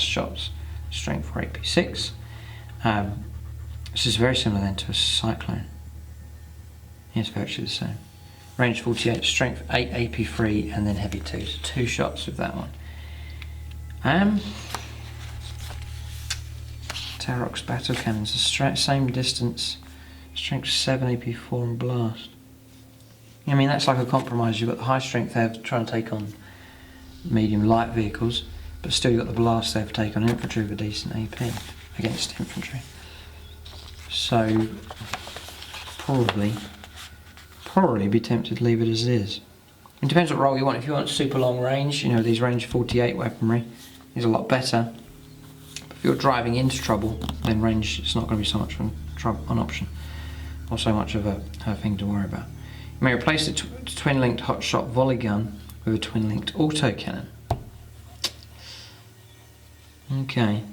shots, strength 4 AP6. This is very similar then to a cyclone. It's virtually the same. Range 48, strength 8 AP3, and then heavy 2. So 2 shots with that one. Tarox battle cannons, the same distance, strength 7 AP4 and blast. I mean, that's like a compromise. You've got the high strength there to try and take on medium light vehicles, but still you've got the blast there to take on infantry with a decent AP against infantry. So probably be tempted to leave it as it is. It depends what role you want. If you want super long range, these range 48 weaponry is a lot better. But if you're driving into trouble, then range, it's not going to be so much an option, or so much of a thing to worry about. You may replace the twin-linked hotshot volley gun with a twin-linked autocannon. Okay,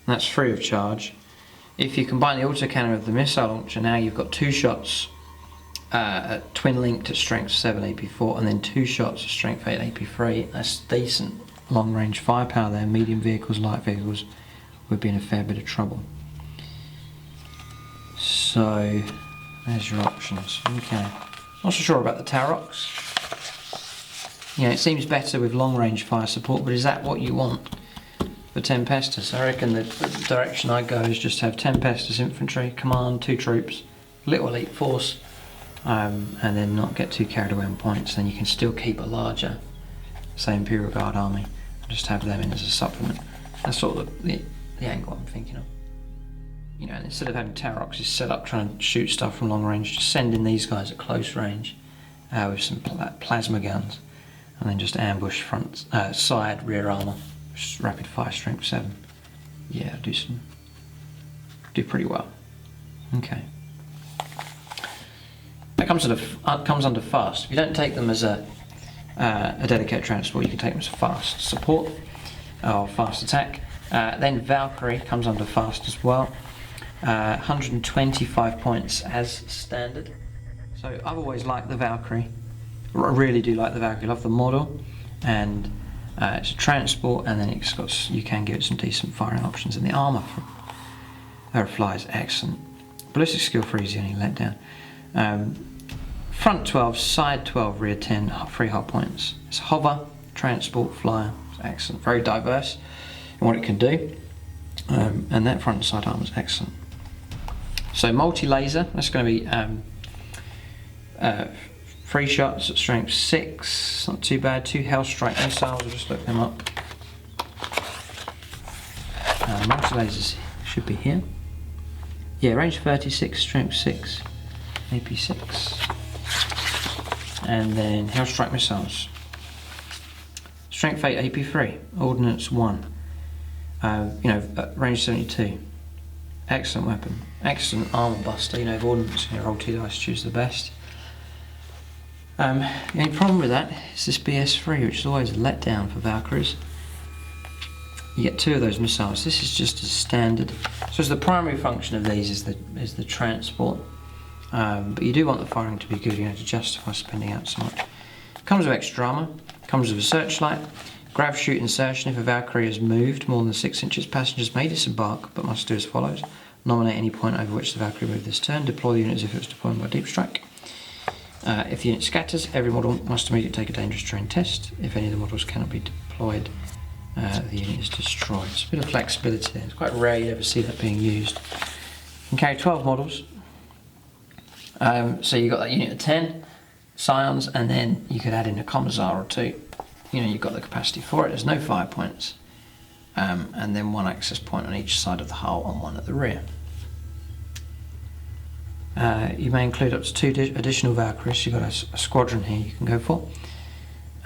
that's free of charge. If you combine the autocannon with the missile launcher, now you've got 2 shots at twin linked at strength 7 AP4 and then 2 shots at strength 8 AP3. That's decent long range firepower there. Medium vehicles, light vehicles would be in a fair bit of trouble. So there's your options. Okay. Not so sure about the Tarox. You know, it seems better with long range fire support, but is that what you want for Tempestus? I reckon the direction I go is just have Tempestus infantry, command, 2 troops, little elite force, and then not get too carried away on points. Then you can still keep a larger, say, Imperial Guard army, just have them in as a supplement. That's sort of the angle I'm thinking of. You know, and instead of having Taroxes set up trying to shoot stuff from long range, just send in these guys at close range with some plasma guns, and then just ambush front, side, rear armour, just rapid fire strength 7. Yeah, do pretty well. Okay. That comes under fast. If you don't take them as a dedicated transport, you can take them as a fast support or fast attack. Then Valkyrie comes under fast as well. 125 points as standard. So I've always liked the Valkyrie. I really do like the Valkyrie. Love the model, and it's a transport, and then you can give it some decent firing options. And the armour for her flies excellent. Ballistic skill 3 is the only letdown. Front 12, side 12, rear 10, 3 hot points. It's hover, transport, flyer. It's excellent. Very diverse in what it can do. And that front and side armour is excellent. So multi-laser, that's going to be 3 shots at strength 6, not too bad. 2 Hellstrike missiles, I'll just look them up. Multi-lasers should be here. Yeah, range 36, strength 6, AP6. And then Hellstrike missiles. Strength 8, AP3, ordnance 1. Range 72. Excellent weapon, excellent armour buster. You know, if ordnance, roll 2 dice, choose the best. The only problem with that is this BS3, which is always a letdown for Valkyries. You get 2 of those missiles. This is just as standard. So the primary function of these is the transport, but you do want the firing to be good, to justify spending out so much. Comes with extra armour, comes with a searchlight, grab, shoot, insertion. If a Valkyrie has moved more than 6 inches, passengers may disembark, but must do as follows. Nominate any point over which the Valkyrie moved this turn. Deploy the unit as if it was deployed by deep strike. If the unit scatters, every model must immediately take a dangerous terrain test. If any of the models cannot be deployed, the unit is destroyed. It's a bit of flexibility there. It's quite rare you ever see that being used. You can carry 12 models. So you've got that unit of 10 Scions, and then you could add in a Commissar or 2. You've got the capacity for it. There's no fire points. And then 1 access point on each side of the hull and 1 at the rear. You may include up to 2 additional Valkyries. You've got a squadron here you can go for.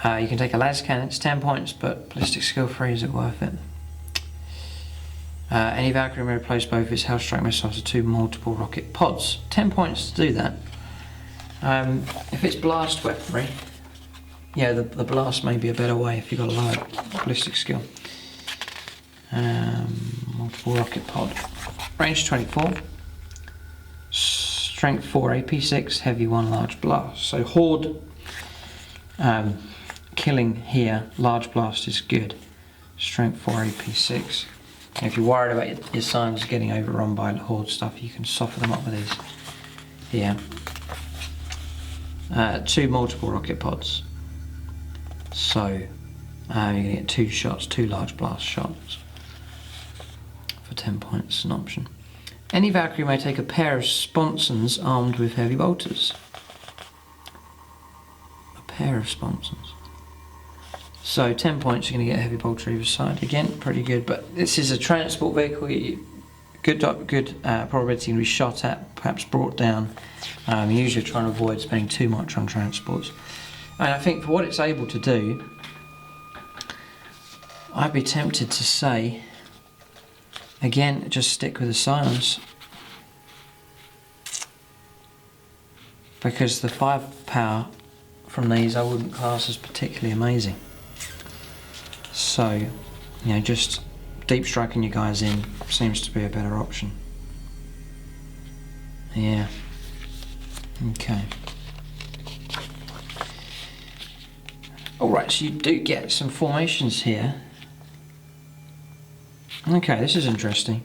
You can take a las cannon. It's 10 points, but ballistic skill 3, is it worth it? Any Valkyrie may replace both its Hellstrike missiles with 2 multiple rocket pods. 10 points to do that. If it's blast weaponry, yeah, the blast may be a better way if you've got a low ballistic skill. Multiple rocket pod. Range 24. Strength 4, AP6, heavy 1, large blast. So horde killing here, large blast is good. Strength 4, AP6. If you're worried about your Scions getting overrun by horde stuff, you can soften them up with these here. 2 multiple rocket pods. So you're going to get 2 shots, 2 large blast shots for 10 points, an option. Any Valkyrie may take a pair of sponsons armed with heavy bolters. A pair of sponsons. So 10 points, you're going to get a heavy bolter either side. Again, pretty good, but this is a transport vehicle. Good probability to be shot at, perhaps brought down. Usually trying to avoid spending too much on transports. And I think for what it's able to do, I'd be tempted to say, again, just stick with the Scions, because the firepower from these I wouldn't class as particularly amazing. So, just deep striking your guys in seems to be a better option. Yeah. Okay. Alright, so you do get some formations here. Okay, this is interesting.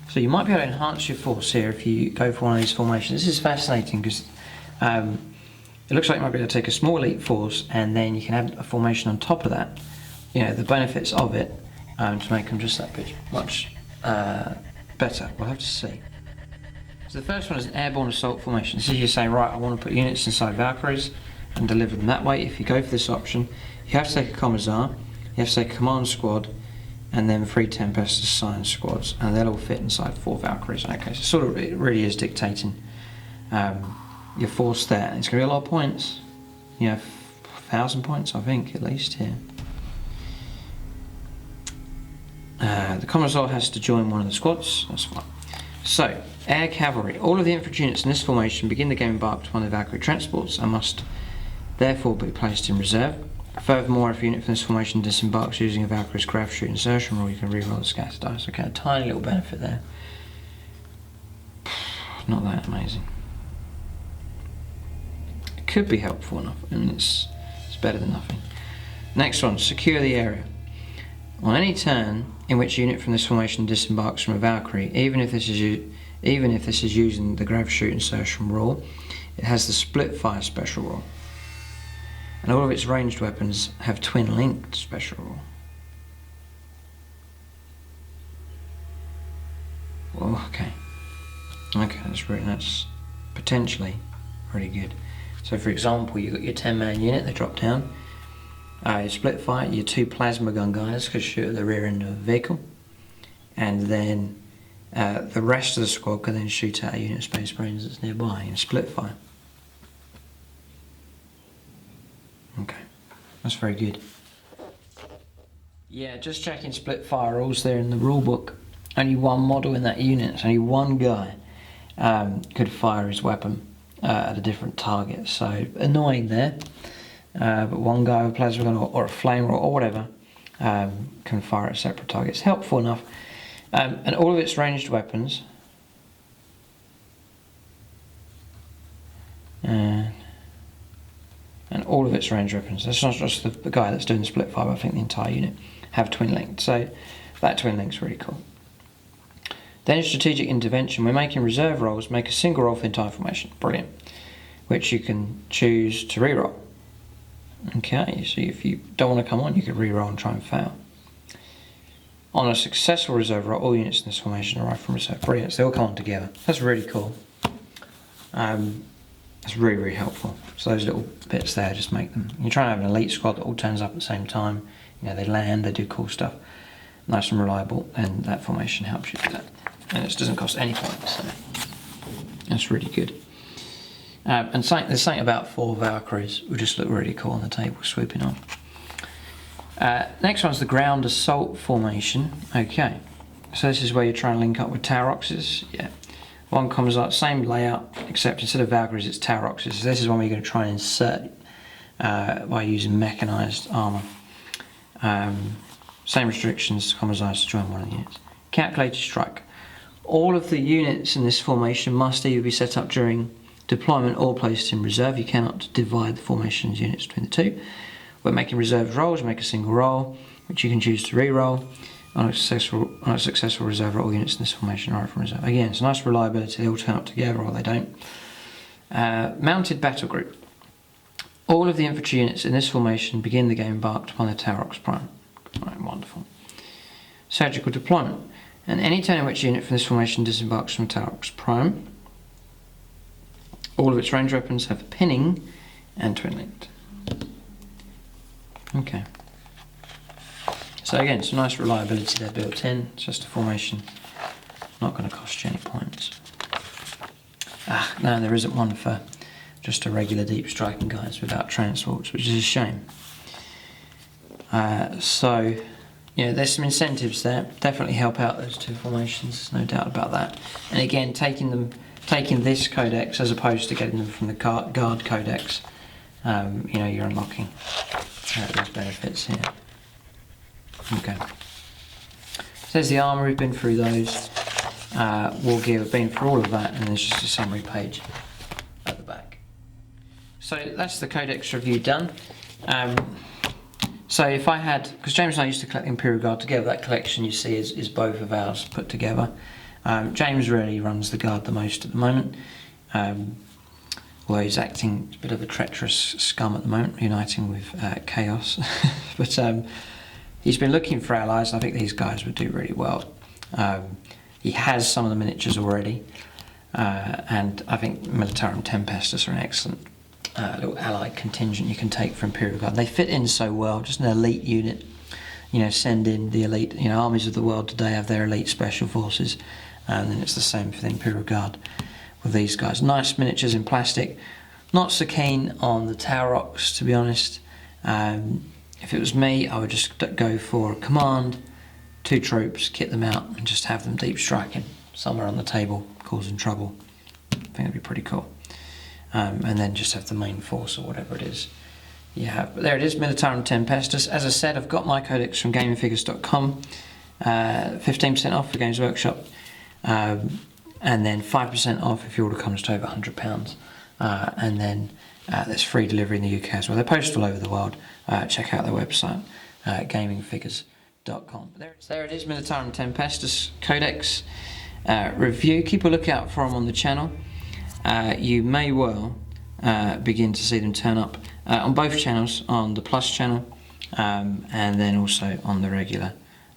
So you might be able to enhance your force here if you go for one of these formations. This is fascinating because it looks like you might be able to take a small elite force and then you can add a formation on top of that. You know, the benefits of it to make them just that bit much better. We'll have to see. So the first one is an airborne assault formation. This is you saying, right, I want to put units inside Valkyries and deliver them that way. If you go for this option, you have to take a Commissar, you have to take a command squad, and then 3 Tempesta science squads, and they'll all fit inside 4 Valkyries. Okay, so sort of it really is dictating your force there. And it's going to be a lot of points. You know, 1,000 points, I think, at least here. The Commissar has to join one of the squads. That's fine. So, air cavalry. All of the infantry units in this formation begin the game embarked upon the Valkyrie transports and must therefore be placed in reserve. Furthermore, if a unit from this formation disembarks using a Valkyrie's grav shoot insertion rule, you can reroll the scatter dice. Okay, a tiny little benefit there. Not that amazing. It could be helpful enough. I mean, it's better than nothing. Next one, secure the area. On any turn in which a unit from this formation disembarks from a Valkyrie, even if this is using the grav shoot insertion rule, it has the split fire special rule. And all of its ranged weapons have twin linked special rule. Oh, okay. Okay, that's potentially pretty good. So for example, you've got your 10-man unit, they drop down. You split fire, your 2 plasma gun guys could shoot at the rear end of a vehicle. And then the rest of the squad can then shoot at a unit of Space Marines that's nearby in split fire. Okay, that's very good. Yeah, just checking split fire rules there in the rule book. Only one model in that unit, so only one guy could fire his weapon at a different target. So annoying there, but one guy with a plasma gun or a flame or whatever can fire at separate targets. Helpful enough. And all of its ranged weapons. And all of its range weapons, that's not just the guy that's doing the split fire, but I think the entire unit have twin linked. So that twin link's really cool. Then strategic intervention. We're making reserve rolls, make a single roll for the entire formation. Brilliant. Which you can choose to reroll. Okay, so if you don't want to come on, you could reroll and try and fail. On a successful reserve roll, all units in this formation arrive from reserve. Brilliant, so they all come on together. That's really cool. It's really, really helpful. So those little bits there just make them. You try and have an elite squad that all turns up at the same time. You know, they land, they do cool stuff, nice and reliable, and that formation helps you do that. And it doesn't cost any points, so that's really good. And there's something about 4 Valkyries would just look really cool on the table, swooping on. Next one's the ground assault formation. Okay, so this is where you're trying to link up with Tauroxes. Yeah. One comes up, same layout, except instead of Valkyries, it's Tauroxes. So this is one where you're going to try and insert by using mechanized armor. Same restrictions, Commissars to join one of the units. Calculated strike. All of the units in this formation must either be set up during deployment or placed in reserve. You cannot divide the formation's units between the two. We're making reserve rolls, make a single roll, which you can choose to re-roll. On a successful reserve roll, all units in this formation are from reserve. Again, it's a nice reliability, they all turn up together or they don't. Mounted battle group. All of the infantry units in this formation begin the game embarked upon the Taurox Prime. Right, wonderful. Surgical deployment. And any turn in which a unit from this formation disembarks from Taurox Prime, all of its range weapons have pinning and twin linked. Okay. So again, some nice reliability there built in. It's just a formation, not going to cost you any points. No, there isn't one for just a regular deep striking guys without transports, which is a shame. So, yeah, there's some incentives there. Definitely help out those 2 formations, no doubt about that. And again, taking this codex as opposed to getting them from the guard codex, you know, you're unlocking those benefits here. Okay. So there's the armour, we've been through those. war gear. We've been through all of that, and there's just a summary page at the back. So that's the Codex review done. So if I had, because James and I used to collect the Imperial Guard together, that collection you see is both of ours put together. James really runs the Guard the most at the moment, although he's acting a bit of a treacherous scum at the moment, uniting with Chaos. But he's been looking for allies, and I think these guys would do really well. He has some of the miniatures already, and I think Militarum Tempestus are an excellent little allied contingent you can take for Imperial Guard. They fit in so well, just an elite unit. You know, send in the elite, you know, armies of the world today have their elite special forces, and then it's the same for the Imperial Guard with these guys. Nice miniatures in plastic. Not so keen on the Tower Rocks, to be honest. If it was me, I would just go for a command, 2 troops, kit them out, and just have them deep striking somewhere on the table, causing trouble. I think that'd be pretty cool. And then just have the main force or whatever it is you have. But there it is, Militarum Tempestus. As I said, I've got my codex from gamingfigures.com, 15% off for Games Workshop, and then 5% off if your order comes to over £100. And then there's free delivery in the UK as well. They're posted all over the world. Check out their website, gamingfigures.com. There it is, Militarum Tempestus Codex review. Keep a lookout for them on the channel. You may well begin to see them turn up on both channels, on the Plus channel and then also on the regular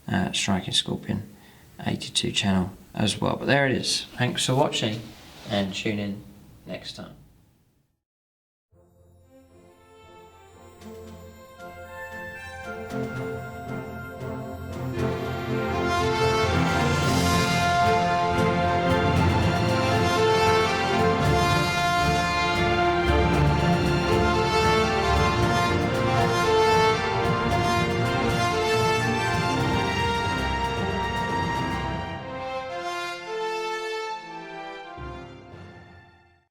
StrikingScorpion82 channel as well. But there it is. Thanks for watching, and tune in next time.